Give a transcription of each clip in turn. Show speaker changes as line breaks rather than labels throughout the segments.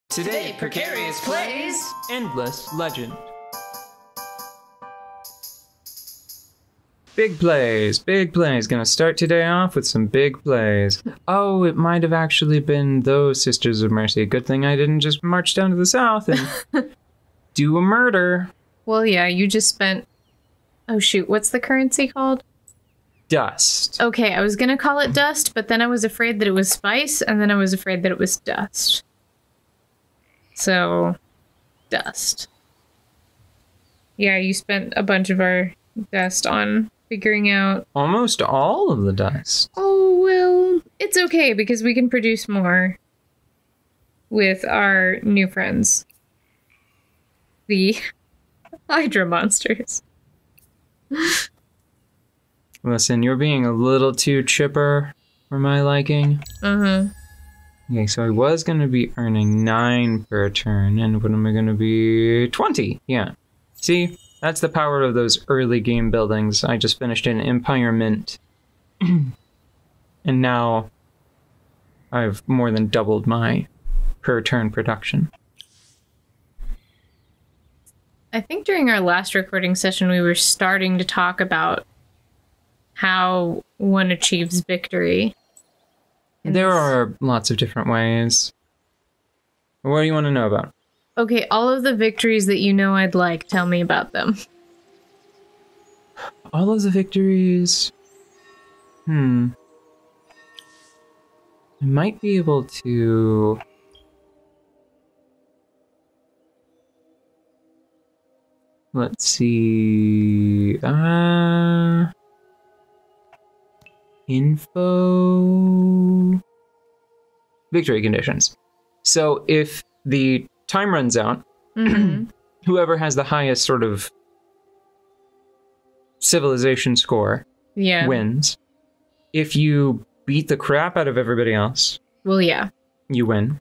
Today, Precarious plays
Endless Legend. Big plays, big plays. Gonna start today off with some big plays. Oh, it might have actually been those Sisters of Mercy. Good thing I didn't just march down to the south and do a murder.
Well, yeah, you just spent... Oh, shoot. What's the currency called?
Dust.
Okay, I was gonna call it dust, but then I was afraid that it was spice, and then I was afraid that it was dust. So, dust. Yeah, you spent a bunch of our dust on figuring out...
Almost all of the dust.
Oh, well, it's okay, because we can produce more with our new friends. The Hydra monsters.
Listen, you're being a little too chipper for my liking. Okay, so I was going to be earning 9 per turn, and what am I going to be? 20, yeah. See, that's the power of those early game buildings. I just finished an Empire Mint, and now I've more than doubled my per turn production.
I think during our last recording session, we were starting to talk about how one achieves victory.
There are lots of different ways. What do you want to know about?
Okay, all of the victories that you know I'd like, tell me about them.
All of the victories... I might be able to... Let's see... Info... Victory conditions. So if the time runs out, whoever has the highest sort of civilization score wins. If you beat the crap out of everybody else,
well, yeah,
you win.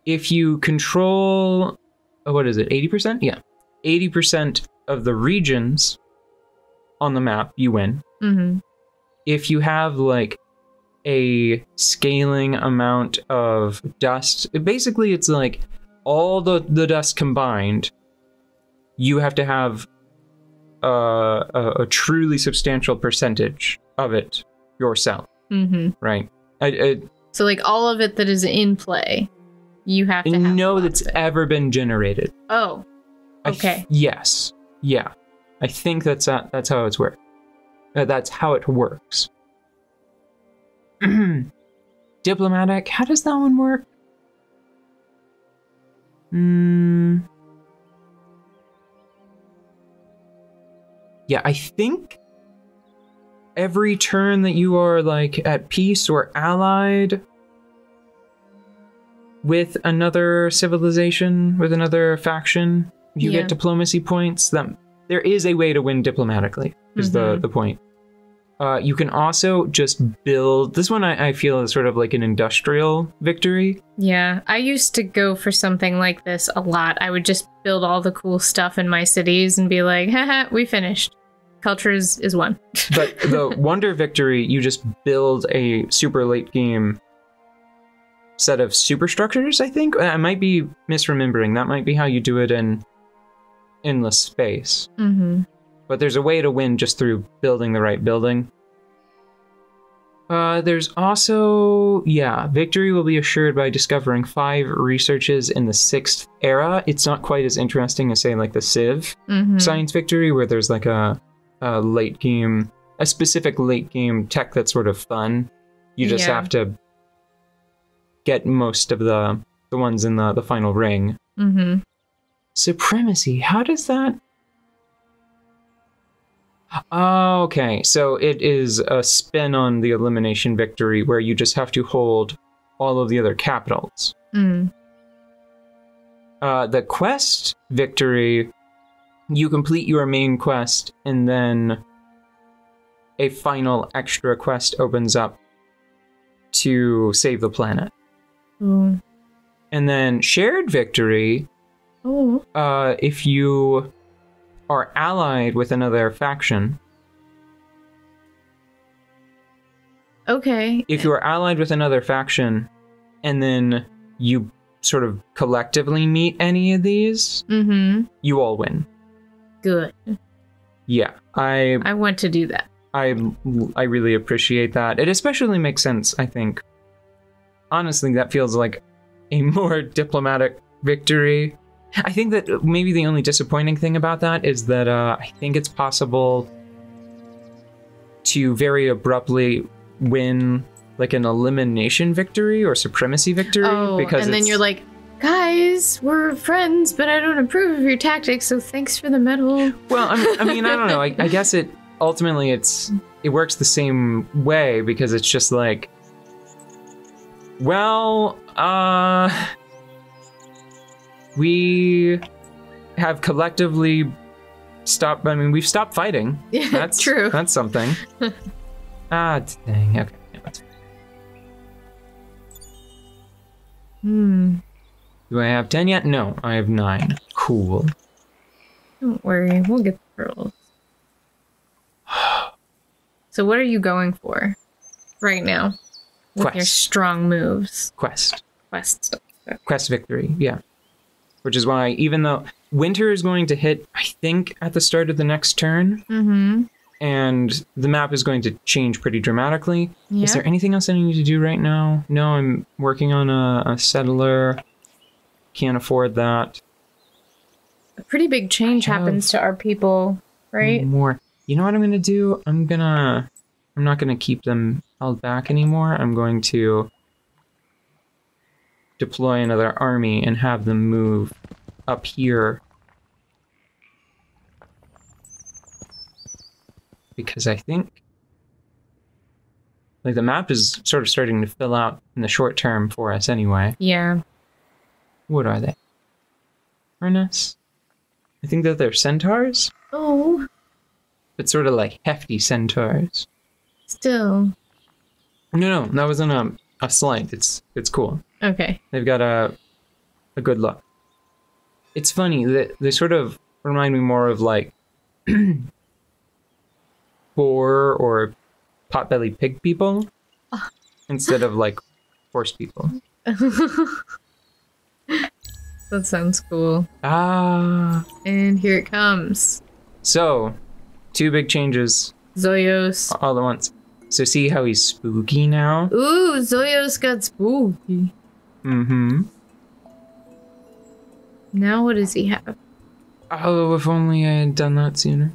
If you control, what is it, 80%? Yeah. 80% of the regions on the map, you win. If you have, like, a scaling amount of dust, basically it's like all the dust combined, you have to have a truly substantial percentage of it yourself. Right?
So, like, all of it that is in play, you have to have
know that's ever been generated.
Oh, okay.
Yes. Yeah. I think that's how it's worked. That's how it works. Diplomatic, how does that one work? Yeah, I think every turn that you are, like, at peace or allied with another civilization, with another faction, you get diplomacy points. There is a way to win diplomatically, is the point. You can also just build... This one I feel is sort of like an industrial victory.
Yeah, I used to go for something like this a lot. I would just build all the cool stuff in my cities and be like, haha, we finished. Culture is won.
But the Wonder Victory, you just build a super late game set of superstructures, I think? I might be misremembering. That might be how you do it in Endless Space. But there's a way to win just through building the right building. There's also, victory will be assured by discovering 5 researches in the 6th era. It's not quite as interesting as, say, like the Civ science victory, where there's like a late game, a specific late game tech that's sort of fun. You just have to get most of the ones in the final ring. Supremacy, how does that... Oh, okay, so it is a spin on the elimination victory where you just have to hold all of the other capitals. The quest victory, you complete your main quest and then a final extra quest opens up to save the planet. And then shared victory, if you are allied with another faction.
Okay.
If you are allied with another faction, and then you sort of collectively meet any of these, you all win.
Good.
Yeah,
I want to do that.
I really appreciate that. It especially makes sense, I think. Honestly, that feels like a more diplomatic victory. I think that maybe the only disappointing thing about that is that I think it's possible to very abruptly win like an elimination victory or supremacy victory.
Because and then you're like, guys, we're friends, but I don't approve of your tactics, so thanks for the medal.
Well, I mean, I don't know. I guess it ultimately it works the same way because it's just like, well, we have collectively stopped. I mean, we've stopped fighting.
Yeah,
that's
true.
That's something. Dang. Okay. Yeah, that's Do I have 10 yet? No, I have 9. Cool.
Don't worry, we'll get the pearls. So what are you going for right now with your strong moves?
Quest
stuff.
Quest victory, yeah. Which is why, even though winter is going to hit, I think, at the start of the next turn, and the map is going to change pretty dramatically. Yeah. Is there anything else I need to do right now? No, I'm working on a settler. Can't afford that.
A pretty big change happens to our people, right?
More. You know what I'm going to do? I'm not going to keep them held back anymore. I'm going to deploy another army and have them move up here. Because I think like the map is sort of starting to fill out in the short term for us anyway.
Yeah.
What are they? Harness? I think that they're centaurs.
Oh.
But sort of like hefty centaurs.
Still.
No, that wasn't a slight. It's cool.
Okay.
They've got a good look. It's funny that they sort of remind me more of like boar or pot-bellied pig people instead of like horse people.
That sounds cool.
And
here it comes.
So, 2 big changes.
Zoyos.
All at once. So see how he's spooky now?
Ooh, Zoyos got spooky. Now what does he have?
Oh, if only I had done that sooner.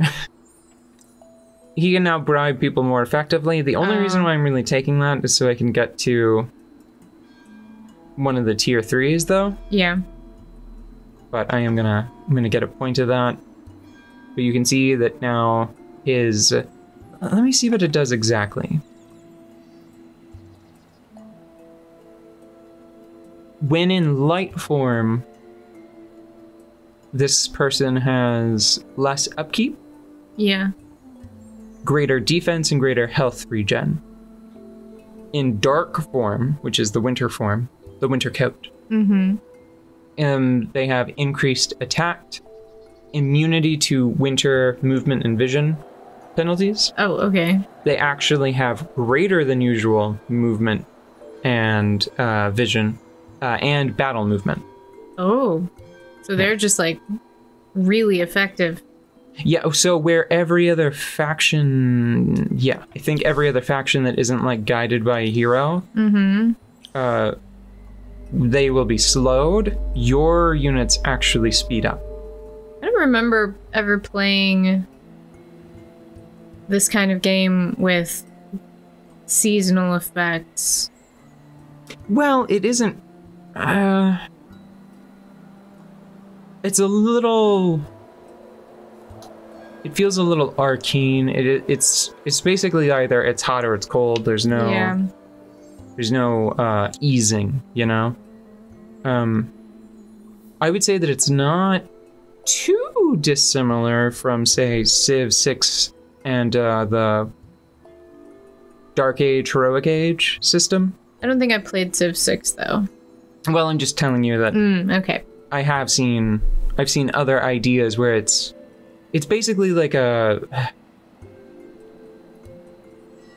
He can now bribe people more effectively. The only reason why I'm really taking that is so I can get to one of the tier 3s, though.
Yeah.
But I'm gonna get a point of that. But you can see that now his... let me see what it does exactly. When in light form, this person has less upkeep.
Yeah.
Greater defense and greater health regen. In dark form, which is the winter form, the winter coat. They have increased attack, immunity to winter movement and vision penalties.
Oh, okay.
They actually have greater than usual movement and vision and battle movement.
Oh, so they're just like really effective.
Yeah, so where every other faction, I think every other faction that isn't like guided by a hero, they will be slowed. Your units actually speed up.
I don't remember ever playing this kind of game with seasonal effects.
Well, it isn't. It's a little. It feels a little arcane. It's basically either it's hot or it's cold. There's no easing, you know. I would say that it's not too dissimilar from, say, Civ 6 and the Dark Age, Heroic Age system.
I don't think I played Civ 6 though.
Well, I'm just telling you that.
Okay.
I've seen other ideas where it's basically like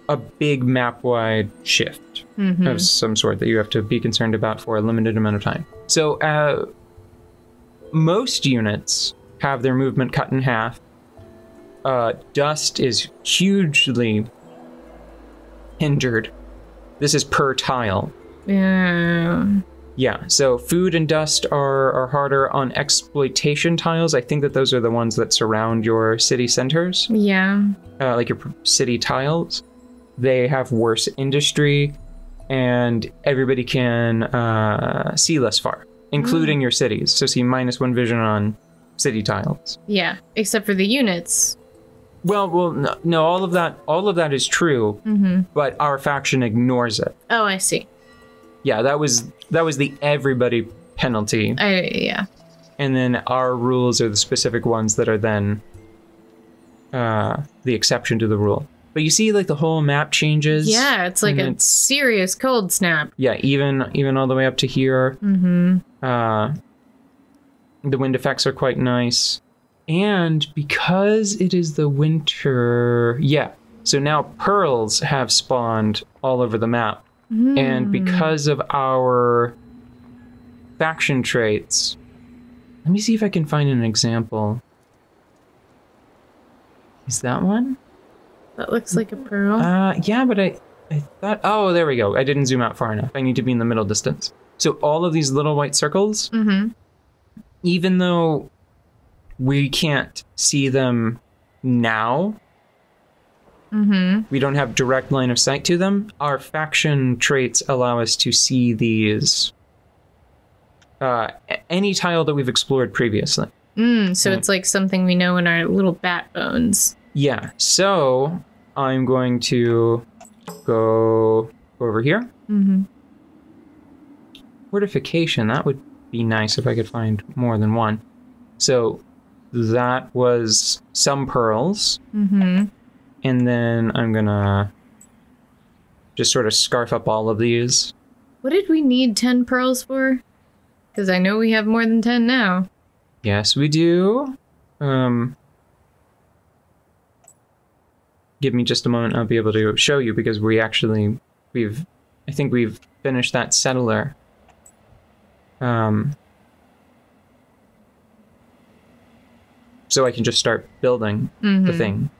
a big map-wide shift of some sort that you have to be concerned about for a limited amount of time. So most units have their movement cut in half. Dust is hugely hindered. This is per tile.
Yeah.
Yeah, so food and dust are harder on exploitation tiles. I think that those are the ones that surround your city centers.
Yeah.
Like your city tiles. They have worse industry, and everybody can see less far, including your cities. So see -1 vision on city tiles.
Yeah, except for the units.
Well, no, all of that is true, but our faction ignores it.
Oh, I see.
Yeah, that was the everybody penalty.
Yeah.
And then our rules are the specific ones that are then the exception to the rule. But you see, like, the whole map changes.
Yeah, it's like a serious cold snap.
Yeah, even all the way up to here. The wind effects are quite nice. And because it is the winter... Yeah, so now pearls have spawned all over the map. And because of our faction traits... Let me see if I can find an example. Is that one?
That looks like a pearl.
Yeah, but I thought... Oh, there we go. I didn't zoom out far enough. I need to be in the middle distance. So all of these little white circles, even though we can't see them now, we don't have direct line of sight to them, our faction traits allow us to see these... any tile that we've explored previously.
So it's like something we know in our little bat bones.
Yeah, so I'm going to go over here. Fortification, that would be nice if I could find more than one. So that was some pearls. And then I'm gonna just sort of scarf up all of these.
What did we need 10 pearls for? Because I know we have more than 10 now.
Yes, we do. Give me just a moment, I'll be able to show you, because I think we've finished that settler. So I can just start building the thing.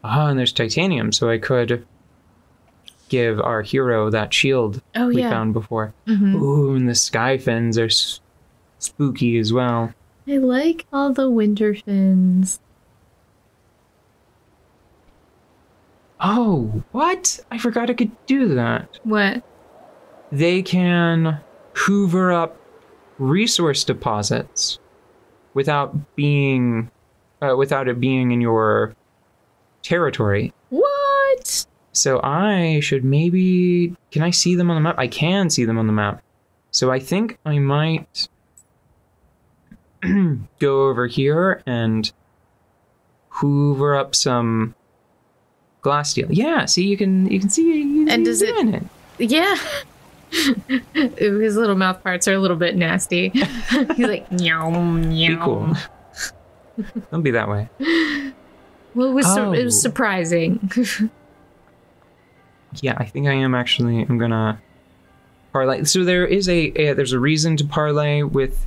And there's titanium, so I could give our hero that shield we found before. Ooh, and the sky fins are spooky as well.
I like all the winter fins.
Oh, what? I forgot I could do that.
What?
They can hoover up resource deposits without it being in your territory.
What?
So I should maybe... Can I see them on the map? I can see them on the map. So I think I might go over here and hoover up some glass steel. Yeah, see, you can see
and does it
in it.
Yeah. Ooh, his little mouth parts are a little bit nasty. He's like, meow, meow.
Be cool. Don't be that way.
Well, it was surprising.
Yeah, I think I am actually. I'm gonna parlay. So there's a reason to parlay with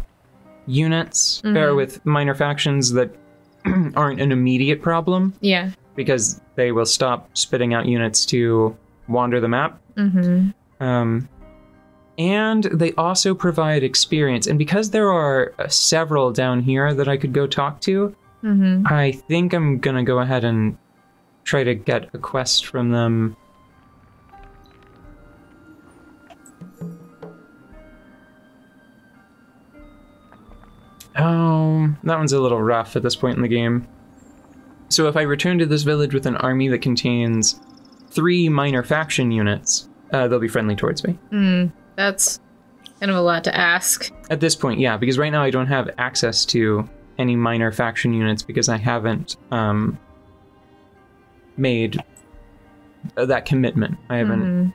units or with minor factions that aren't an immediate problem.
Yeah.
Because they will stop spitting out units to wander the map. And they also provide experience. And because there are several down here that I could go talk to, I think I'm gonna go ahead and try to get a quest from them. Oh, that one's a little rough at this point in the game. So if I return to this village with an army that contains 3 minor faction units, they'll be friendly towards me.
That's kind of a lot to ask.
At this point, yeah, because right now I don't have access to any minor faction units because I haven't made that commitment. I haven't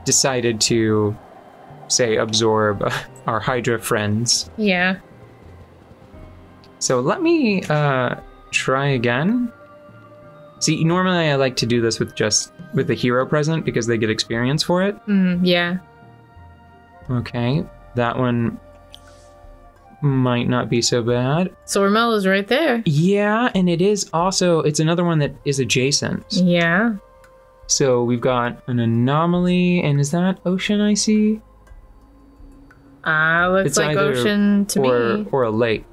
decided to, say, absorb our Hydra friends.
Yeah.
So let me try again. See, normally I like to do this with the hero present because they get experience for it.
Yeah.
Okay, that one might not be so bad.
Sormel is right there.
Yeah, and it's another one that is adjacent.
Yeah.
So we've got an anomaly, and is that ocean I see?
Looks
It's
like ocean to me.
Or a lake.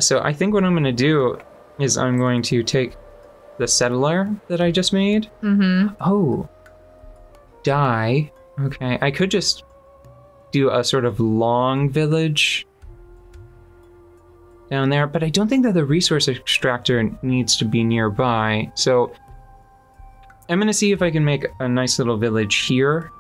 So I think what I'm going to do is I'm going to take the settler that I just made. Oh. Die. Okay, I could just do a sort of long village down there, but I don't think that the resource extractor needs to be nearby. So I'm gonna see if I can make a nice little village here.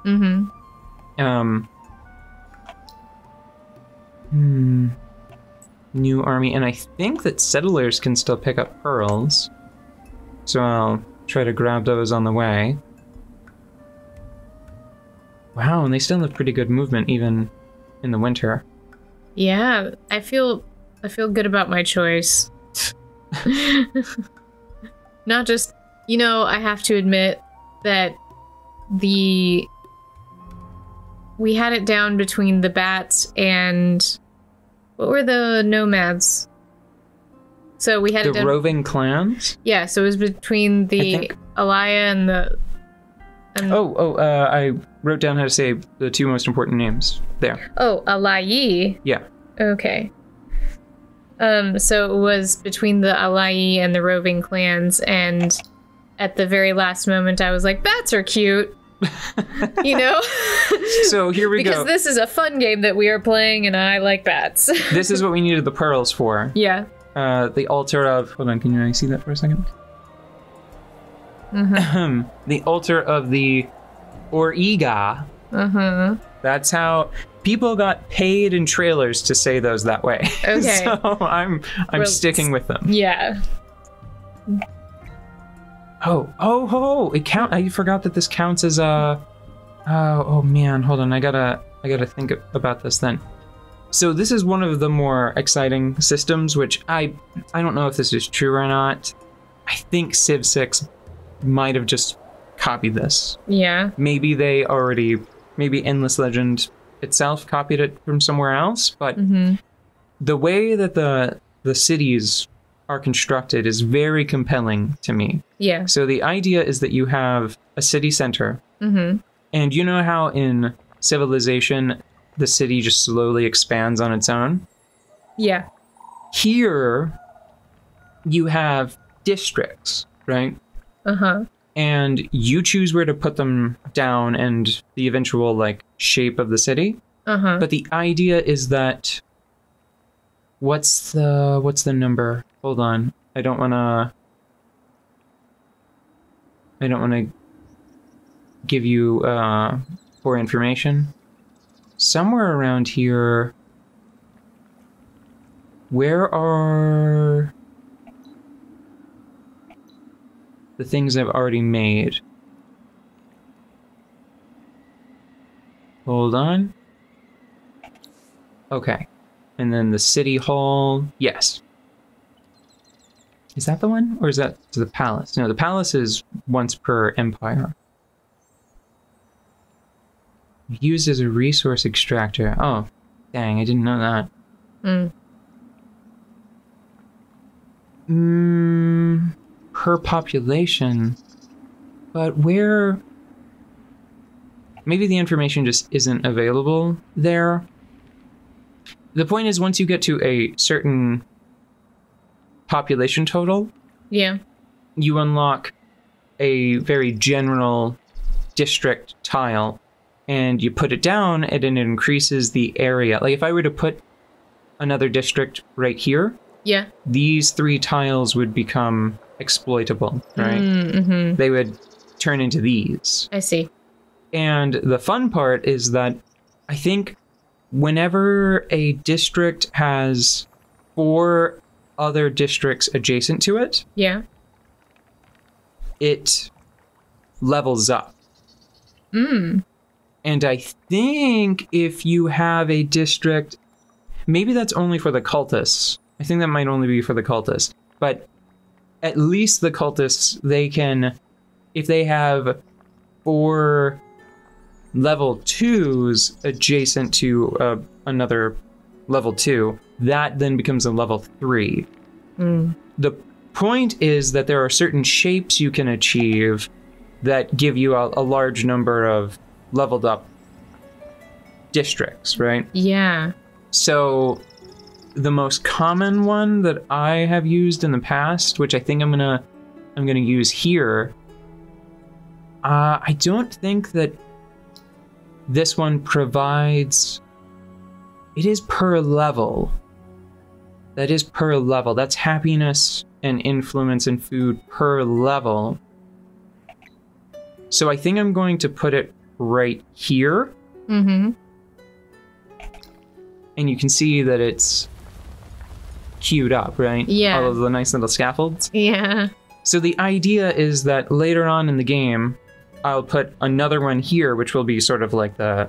New army, and I think that settlers can still pick up pearls. So I'll try to grab those on the way. Wow, and they still have pretty good movement even in the winter.
Yeah, I feel good about my choice. Not just, I have to admit that we had it down between the bats and what were the nomads? So we had
the roving clans?
Yeah, so it was between the Alaya and the
I wrote down how to say the two most important names there.
Oh, Alayi.
Yeah.
Okay. So it was between the Alayi and the roving clans, and at the very last moment I was like, bats are cute.
So here we go.
Because this is a fun game that we are playing and I like bats.
This is what we needed the pearls for.
Yeah.
The altar of... Hold on, can you see that for a second? The altar of the Origa. That's how people got paid in trailers to say those that way.
Okay.
So I'm sticking with them.
Yeah.
Oh! I forgot that this counts as a. Oh man, hold on. I gotta think about this then. So this is one of the more exciting systems, which I don't know if this is true or not. I think Civ 6 might have just copied this.
Yeah.
Maybe Endless Legend itself copied it from somewhere else, but the way that the cities are constructed is very compelling to me.
Yeah.
So the idea is that you have a city center, and you know how in Civilization the city just slowly expands on its own?
Yeah.
Here you have districts, right? And you choose where to put them down and the eventual shape of the city. But the idea is that what's the number? Hold on. I don't wanna give you poor information. Somewhere around here, where are the things I've already made? Hold on. Okay. And then the city hall. Yes. Is that the one? Or is that the palace? No, the palace is once per empire. Used as a resource extractor. Oh, dang, I didn't know that. Per population. But where... Maybe the information just isn't available there. The point is, once you get to a certain population total, you unlock a very general district tile, and you put it down, and it increases the area. Like if I were to put another district right here, these 3 tiles would become exploitable, right? They would turn into these.
I see.
And the fun part is that I think whenever a district has 4 other districts adjacent to it, it levels up. And I think if you have a district, maybe that's only for the cultists. I think that might only be for the cultists. But at least the cultists, they can, if they have 4 level 2s adjacent to another level 2, that then becomes a level 3. The point is that there are certain shapes you can achieve that give you a large number of leveled up districts, right?
Yeah.
So the most common one that I have used in the past, which I think I'm gonna use here, I don't think that this one provides. It is per level. That is per level. That's happiness and influence and food per level. So I think I'm going to put it right here. And you can see that it's queued up, right?
Yeah.
All of the nice little scaffolds.
Yeah.
So the idea is that later on in the game, I'll put another one here, which will be sort of like the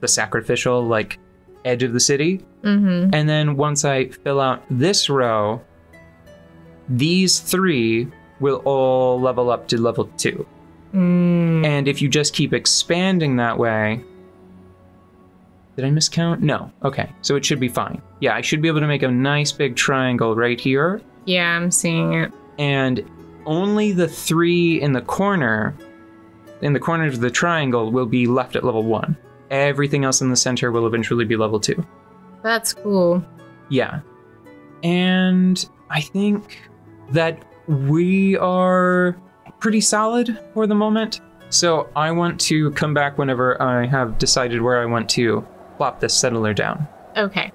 sacrificial, like, edge of the city. And then once I fill out this row, these 3 will all level up to level 2. And if you just keep expanding that way... Did I miscount? No. Okay, so it should be fine. Yeah, I should be able to make a nice big triangle right here.
Yeah, I'm seeing it.
And only the 3 in the corners of the triangle will be left at level 1. Everything else in the center will eventually be level 2.
That's cool.
Yeah. And I think that we are pretty solid for the moment. So I want to come back whenever I have decided where I want to plop this settler down.
Okay.